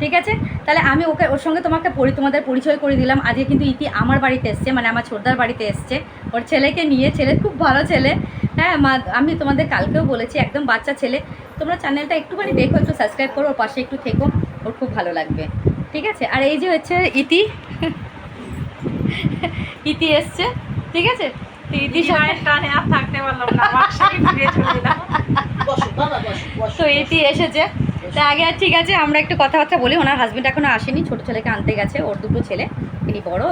ঠিক আছে, তাহলে আমি ওর সঙ্গে তোমাদের পরিচয় করে দিলাম। আজকে কিন্তু ইতি আমার বাড়িতে এসছে, মানে আমার ছোটদার বাড়িতে এসছে ওর ছেলেকে নিয়ে। ছেলে খুব ভালো ছেলে। হ্যাঁ আমি তোমাদের কালকেও বলেছি, একদম বাচ্চা ছেলে। তোমরা চ্যানেলটা একটুখানি দেখো, একটু সাবস্ক্রাইব করো, ওর পাশে একটু থেকো, ওর খুব ভালো লাগবে, ঠিক আছে? আর এই যে হচ্ছে ইতি, ইতি এসছে, ঠিক আছে? তো ইতির সঙ্গে থাকতে পারলাম না, বাসায় ফিরে চলে এলাম। বসো বাবা, বসো বসো। তো ইতি এসেছে। তা আগে ঠিক আছে আমরা একটু কথাবার্তা বলি। ওনার হাজবেন্ড এখনো আসেনি, ছোটো ছেলেকে আনতে গেছে। ওর দুটো ছেলে, তিনি বড়,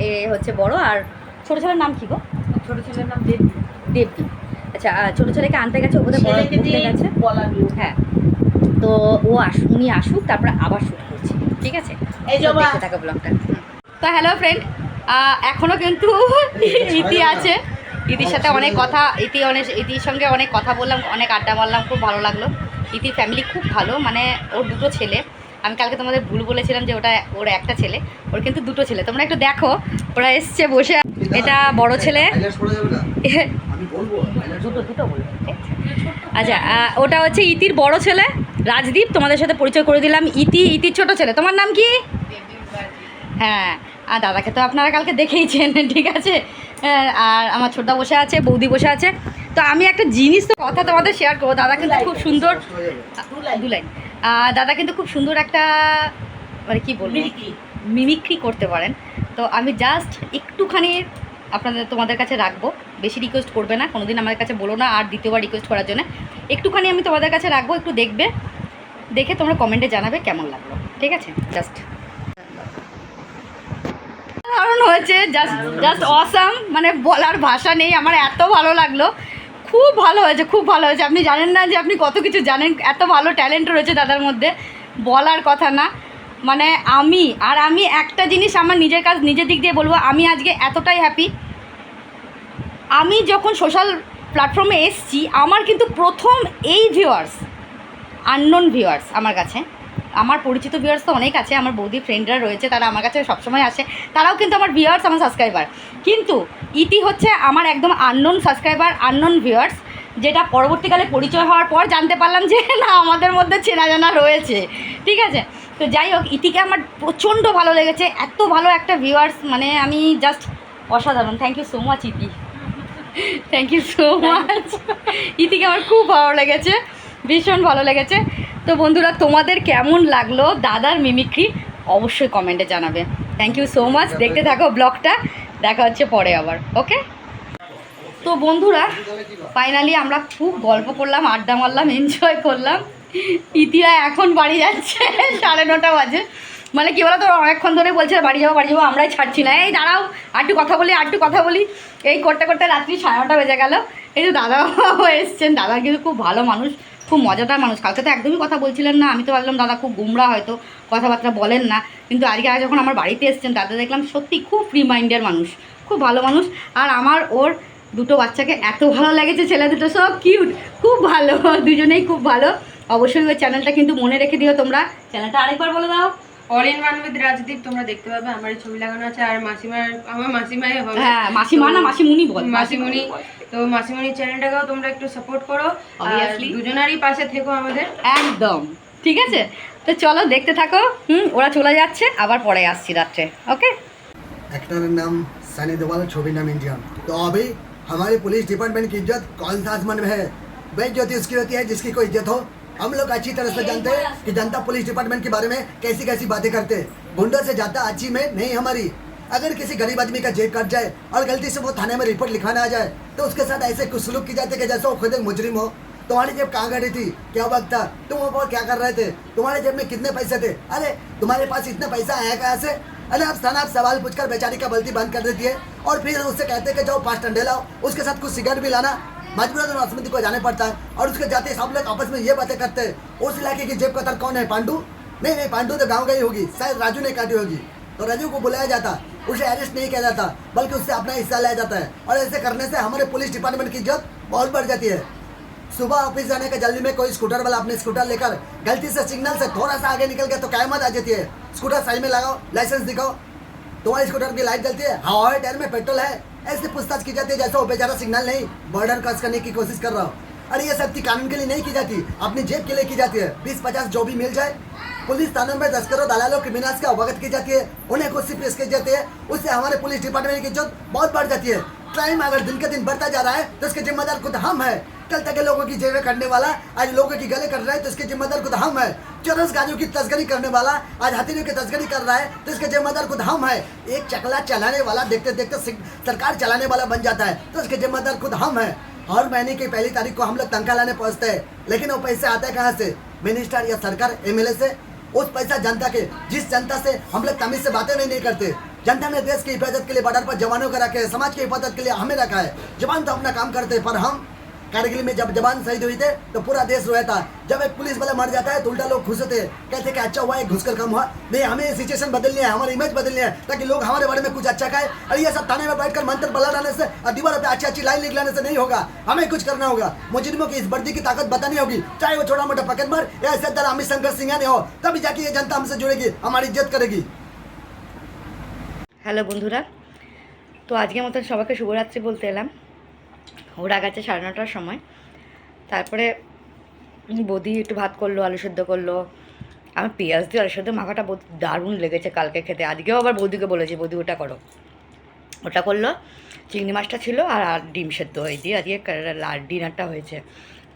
এ হচ্ছে বড়। আর ছোটো ছেলের নাম কী গো? ছোট ছেলের নাম দেবী। দেবী। আচ্ছা, ছোটো ছেলেকে আনতে গেছে, ওদের বড় ছেলেকে ঘুরতে দিয়ে গেছে। বলাবি। হ্যাঁ, তো উনি আসুক, তারপরে আবার শ্যুট করছি, ঠিক আছে? এই জবা। দেখতে থাকো ব্লগটা। তো হ্যালো ফ্রেন্ড, এখনও কিন্তু ইতি আছে। ইতির সাথে অনেক কথা, ইতির সঙ্গে অনেক কথা বললাম, অনেক আড্ডা মারলাম, খুব ভালো লাগলো। ইতির ফ্যামিলি খুব ভালো, মানে ওর দুটো ছেলে আমি কালকে তোমাদের ভুল বলেছিলাম যে ওটা ওর একটা ছেলে, ওর কিন্তু দুটো ছেলে। তোমরা একটু দেখো, ওরা এসছে বসে। এটা বড় ছেলে, দুটো বলবো। আচ্ছা, ওটা হচ্ছে ইতির বড় ছেলে রাজদীপ, তোমাদের সাথে পরিচয় করে দিলাম। ইতির ছোট ছেলে। তোমার নাম কি? হ্যাঁ, আর দাদাকে তো আপনারা কালকে দেখেইছেন, ঠিক আছে। আর আমার ছোটদা বসে আছে, বৌদি বসে আছে। তো আমি একটা জিনিস তো কথা তোমাদের শেয়ার করবো। দাদা কিন্তু খুব সুন্দর, দু লাইন। দাদা কিন্তু খুব সুন্দর একটা মানে কী বলবো, মিমিক্রি করতে পারেন। তো আমি জাস্ট একটুখানি তোমাদের কাছে রাখবো, বেশি রিকোয়েস্ট করবে না কোনোদিন আমার কাছে, বলো না আর দ্বিতীয়বার রিকোয়েস্ট করার জন্য। একটুখানি আমি তোমাদের কাছে রাখবো, একটু দেখবে, দেখে তোমরা কমেন্টে জানাবে কেমন লাগলো, ঠিক আছে। জাস্ট দারুণ হয়েছে, জাস্ট অসাম, মানে বলার ভাষা নেই, আমার এত ভালো লাগলো, খুব ভালো হয়েছে, খুব ভালো হয়েছে। আপনি জানেন না যে আপনি কত কিছু জানেন, এত ভালো ট্যালেন্ট রয়েছে দাদার মধ্যে, বলার কথা না। মানে আমি একটা জিনিস আমার নিজের কাজ নিজের দিক দিয়ে বলবো, আমি আজকে এতটাই হ্যাপি। আমি যখন সোশ্যাল প্ল্যাটফর্মে এসছি, আমার কিন্তু প্রথম এই ভিউয়ার্স, আননোন ভিউয়ার্স আমার কাছে। আমার পরিচিত ভিউয়ার্স তো অনেক আছে, আমার বৌদি ফ্রেন্ডরা রয়েছে, তারা আমার কাছে সবসময় আসে, তারাও কিন্তু আমার ভিউয়ার্স, আমার সাবস্ক্রাইবার। কিন্তু ইতি হচ্ছে আমার একদম আননোন সাবস্ক্রাইবার, আননোন ভিউয়ার্স, যেটা পরবর্তীকালে পরিচয় হওয়ার পর জানতে পারলাম যে না, আমাদের মধ্যে চেনা জানা রয়েছে, ঠিক আছে। তো যাই হোক, ইতিকে আমার প্রচণ্ড ভালো লেগেছে, এত ভালো একটা ভিউয়ার্স, মানে আমি জাস্ট অসাধারণ। থ্যাংক ইউ সো মাচ ইতি, থ্যাংক ইউ সো মাচ। ইতিকে আমার খুব ভালো লেগেছে, ভীষণ ভালো লেগেছে। তো বন্ধুরা, তোমাদের কেমন লাগলো দাদার মিমিক্রি অবশ্যই কমেন্টে জানাবে। থ্যাংক ইউ সো মাচ, দেখতে থাকো ব্লগটা, দেখা হচ্ছে পরে আবার, ওকে। তো বন্ধুরা, ফাইনালি আমরা খুব গল্প করলাম, আড্ডা মারলাম, এনজয় করলাম। ইতিরা এখন বাড়ি যাচ্ছে, 9:30 বাজে। মানে কী বলো তো, অনেকক্ষণ ধরে বলছে বাড়ি যাবো, আমরাই ছাড়ছি না। এই দাঁড়াও, আরটু কথা বলি। এই করতে করতে রাত্রি 9:30 বেজে গেল। এই যে দাদাও এসছেন, দাদা কিন্তু খুব ভালো মানুষ, খুব মজাদার মানুষ। কালকে তো একদমই কথা বলছিলেন না, আমি তো ভাবলাম দাদা খুব গুমরা, হয়তো কথাবার্তা বলেন না। কিন্তু আজকে যখন আমার বাড়িতে এসছেন দাদা, দেখলাম সত্যি খুব ফ্রি মাইন্ডের মানুষ, খুব ভালো মানুষ। আর আমার ওর দুটো বাচ্চাকে এত ভালো লেগেছে, ছেলে দুটো সব কিউট, খুব ভালো, দুজনেই খুব ভালো। অবশ্যই ওই চ্যানেলটা কিন্তু মনে রেখে দিও তোমরা। চ্যানেলটা আরেকবার বলে দাও। All in one with Rajdeep, তোমরা দেখতে পাবে, আমার ছবি লাগানো আছে। আর আমার মাসিমাই হবে, হ্যাঁ মাসিমা না মাসিমুনি বল, মাসিমণি। তো মাসিমণির চ্যানেলটাকেও তোমরা একটু সাপোর্ট করো, Obviously. দুজনারই পাশে থেকো আমাদের, একদম ঠিক আছে। তো চলো দেখতে থাকো। ওরা চলে যাচ্ছে, আবার পরে আসছি রাত্রে, ওকে। एक्टर नाम सनी देओल, छवि नाम इंडियन। तो अभी हमारे पुलिस डिपार्टमेंट की इज्जत कौन सा आसमान में है? बेइज्जती उसकी होती है जिसकी कोई इज्जत हो। हम लोग अच्छी तरह से जानते हैं कि जनता पुलिस डिपार्टमेंट के बारे में कैसी कैसी बातें करते हैं। गुंडों से ज्यादा अच्छी में नहीं हमारी। अगर किसी गरीब आदमी का जेब कट जाए और गलती से वो थाने में रिपोर्ट लिखवाना आ जाए, तो उसके साथ ऐसे कुछ सलूक की जाते कि जैसे वो खुद एक मुजरिम हो। तुम्हारी जेब कहाँ गई थी, क्या वक्त था, तुम वो क्या कर रहे थे, तुम्हारे जेब में कितने पैसे थे? अरे तुम्हारे पास इतना पैसा आया कहाँ से? अरे आप सनाब सवाल पूछकर बेचारी का गलती बंद कर देती है, और फिर उससे कहते हैं कि जाओ 5 टंडे लाओ, उसके साथ कुछ सिगरेट भी लाना। मजबूरन राष्ट्रपति को जाने पड़ता है, और उसके जाते सब लोग आपस में ये बातें करते हैं। उस इलाके की जेब कतर कौन है? पांडू? नहीं, पांडू तो गाँव गई होगी, शायद राजू ने काटी होगी। तो राजू को बुलाया जाता, उसे अरेस्ट नहीं किया जाता, बल्कि उससे अपना हिस्सा लिया जाता है। और ऐसे करने से हमारे पुलिस डिपार्टमेंट की इज्जत बहुत बढ़ जाती है। सुबह ऑफिस जाने के जल्दी में कोई स्कूटर वाला अपने स्कूटर लेकर गलती से सिग्नल से थोड़ा सा आगे निकल गया तो क़यामत आ जाती है। स्कूटर साइड में लगाओ, लाइसेंस दिखाओ, तुम्हारी स्कूटर की लाइट जलती है, हवा है, टायर में पेट्रोल है, ऐसे पूछताछ की जाती है जैसे वो बेचारा सिग्नल नहीं बॉर्डर क्रॉस करने की कोशिश कर रहा हो। अरे ये सख्ती कानून के लिए नहीं की जाती, अपनी जेब के लिए की जाती है। 20-50 जो भी मिल जाए, पुलिस थानों में तस्करों, दलालों, क्रिमिनल्स का अवगत की जाती है, उन्हें कुछ पेश की जाती है। उससे हमारे पुलिस डिपार्टमेंट की इज्जत बहुत बढ़ जाती है। क्राइम अगर दिन के दिन बढ़ता जा रहा है तो इसके जिम्मेदार खुद हम है। कल तक लोगों की जेबें करने वाला आज लोगों की गले कर रहा है तो इसके जिम्मेदार खुद हम है। चरस गाड़ियों की तस्करी करने वाला आज हथेलियों की तस्करी कर रहा है तो इसके जिम्मेदार खुद हम है। एक चकला चलाने वाला देखते देखते सरकार चलाने वाला बन जाता है तो इसके जिम्मेदार खुद हम है। हर महीने की 1 तारीख को हम लोग तनख्वाह लाने पहुंचते हैं, लेकिन वो पैसे आते हैं कहाँ से? मिनिस्टर या सरकार, MLA से। उस पैसा जनता के, जिस जनता से हम लोग तमीज से बातें नहीं करते। जनता ने देश की हिफाजत के लिए बॉर्डर पर जवानों को रखे है, समाज की हिफाजत के लिए हमें रखा है। जवान तो अपना काम करते हैं, पर हम कारगिल में जब जवान शहीद हुए थे तो पूरा देश रोया था। जब एक पुलिस वाला मर जाता है तो उल्टा लोग खुश होते हैं, कहते हैं कि अच्छा हुआ, एक घुसकर कम हुआ। नहीं, हमें सिचुएशन बदलनी है, हमारी इमेज बदलनी है, ताकि लोग हमारे बारे में कुछ अच्छा कहे। और ये सब थाने में बैठकर मंत्र बला डालने से और दीवार पे अच्छी अच्छी लाइन लिखलाने से नहीं होगा, हमें कुछ करना होगा। मुजरिमों की इस वर्दी की ताकत बतानी होगी, चाहे वो छोटा मोटा पकड़मार या सरदार अमित शंकर सिंघानिया हो, तभी जाके ये जनता हमसे जुड़ेगी, हमारी इज्जत करेगी। হ্যালো বন্ধুরা, তো আজকের মতন সবাইকে শুভরাত্রি বলতে এলাম। ওরা গেছে 9:30টার সময়। তারপরে বৌদি একটু ভাত করলো, আলু সেদ্ধ করলো। আমার পেঁয়াজ দিয়ে আলু সেদ্ধ মাখাটা দারুণ লেগেছে কালকে খেতে। আজকেও আবার বৌদিকে বলেছি, বৌদি ওটা করো, ওটা করলো। চিংড়ি মাছটা ছিল আর ডিম সেদ্ধ হয়ে দিয়ে আজকে ডিনারটা হয়েছে।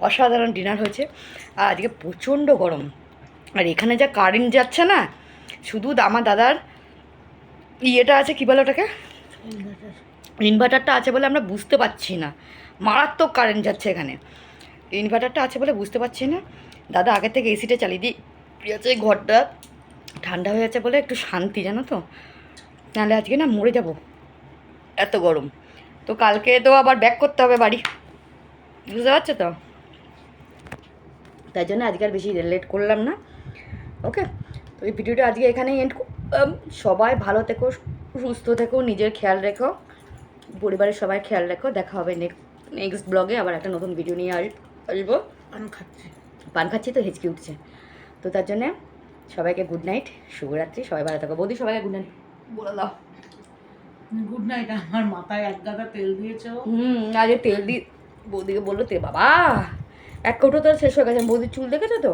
অসাধারণ ডিনার হয়েছে। আর আজকে প্রচণ্ড গরম। আর এখানে যা কারেন্ট যাচ্ছে না, শুধু আমার দাদার ইয়েটা আছে, কী বলে ওটাকে, ইনভার্টারটা আছে বলে আমরা বুঝতে পারছি না। মারাত্মক কারেন্ট যাচ্ছে এখানে। ইনভার্টারটা আছে বলে বুঝতে পারছি না। দাদা আগে থেকে এসিটা চালিয়ে দিয়েছে, ঘরটা ঠান্ডা হয়ে যাচ্ছে বলে একটু শান্তি, জানো তো, নাহলে আজকে না মরে যাব, এত গরম। তো কালকে তো আবার ব্যাক করতে হবে বাড়ি, বুঝতে পারছো তো, তাই জন্য আজকে আর বেশি লেট করলাম না। ওকে, তো এই ভিডিওটা আজকে এখানেই এন্ড করলাম। সবাই ভালো থেকো, সুস্থ থেকো, নিজের খেয়াল রেখো, পরিবারের সবাই খেয়াল রেখো। দেখা হবে নেক্সট ব্লগে, আবার একটা নতুন ভিডিও নিয়ে আসবো। পান খাচ্ছি তো হেঁচকি উঠছে, তো তার জন্যে সবাইকে গুড নাইট, শুভরাত্রি, সবাই ভালো থাকো। বৌদি সবাইকে গুড নাইট বলে দাও। Good night. আমার মাথায় এক গাদা তেল দিয়েছে। আজকে তেল দি, বৌদিকে বললো তে বাবা এক কৌটো তো শেষ হয়ে গেছে। বৌদির চুল দেখেছো তো,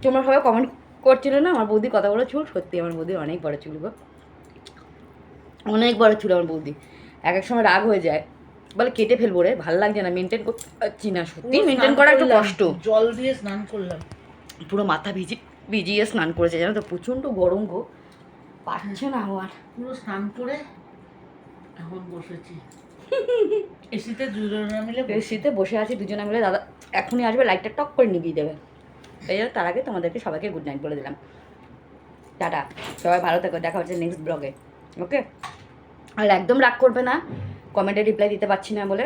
তোমরা সবাই কমেন্ট করছিল না আমার বৌদি কত বড় চুল। সত্যি আমার বৌদির অনেক বড় চুল গো, অনেক বড় চুল আমার বৌদি। এক এক সময় রাগ হয়ে যায়, বলে কেটে ফেলবো রে, ভালো লাগছে না, মেনটেন করতে পারছি না। সত্যি মেনটেন করা একটু কষ্ট। জল দিয়ে স্নান করলাম, পুরো মাথা ভিজিয়ে স্নান করেছে, জানো তো, প্রচণ্ড গরম গো, পারছে না আমার। পুরো স্নান করে এখন বসেছি এসিতে, দুজনে মিলে এসিতে বসে আছি দুজনে মিলে। দাদা এখনই আসবে, লাইটটা টক করে নিভিয়ে দেবে। এই জন্য তার আগে তোমাদেরকে সবাইকে গুড নাইট বলে দিলাম। টাটা, সবাই ভালো থেকো, দেখা হচ্ছে নেক্সট ব্লগে। ওকে, আর একদম রাগ করবে না কমেন্টে রিপ্লাই দিতে পারছি না বলে।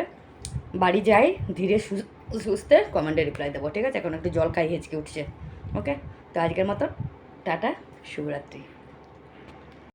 বাড়ি যাই, ধীরে সুস্থে কমেন্টে রিপ্লাই দেবো, ঠিক আছে? এখন একটু জল খাই, হেঁচকে উঠছে। ওকে, তো আজকের মতো টাটা, শুভরাত্রি।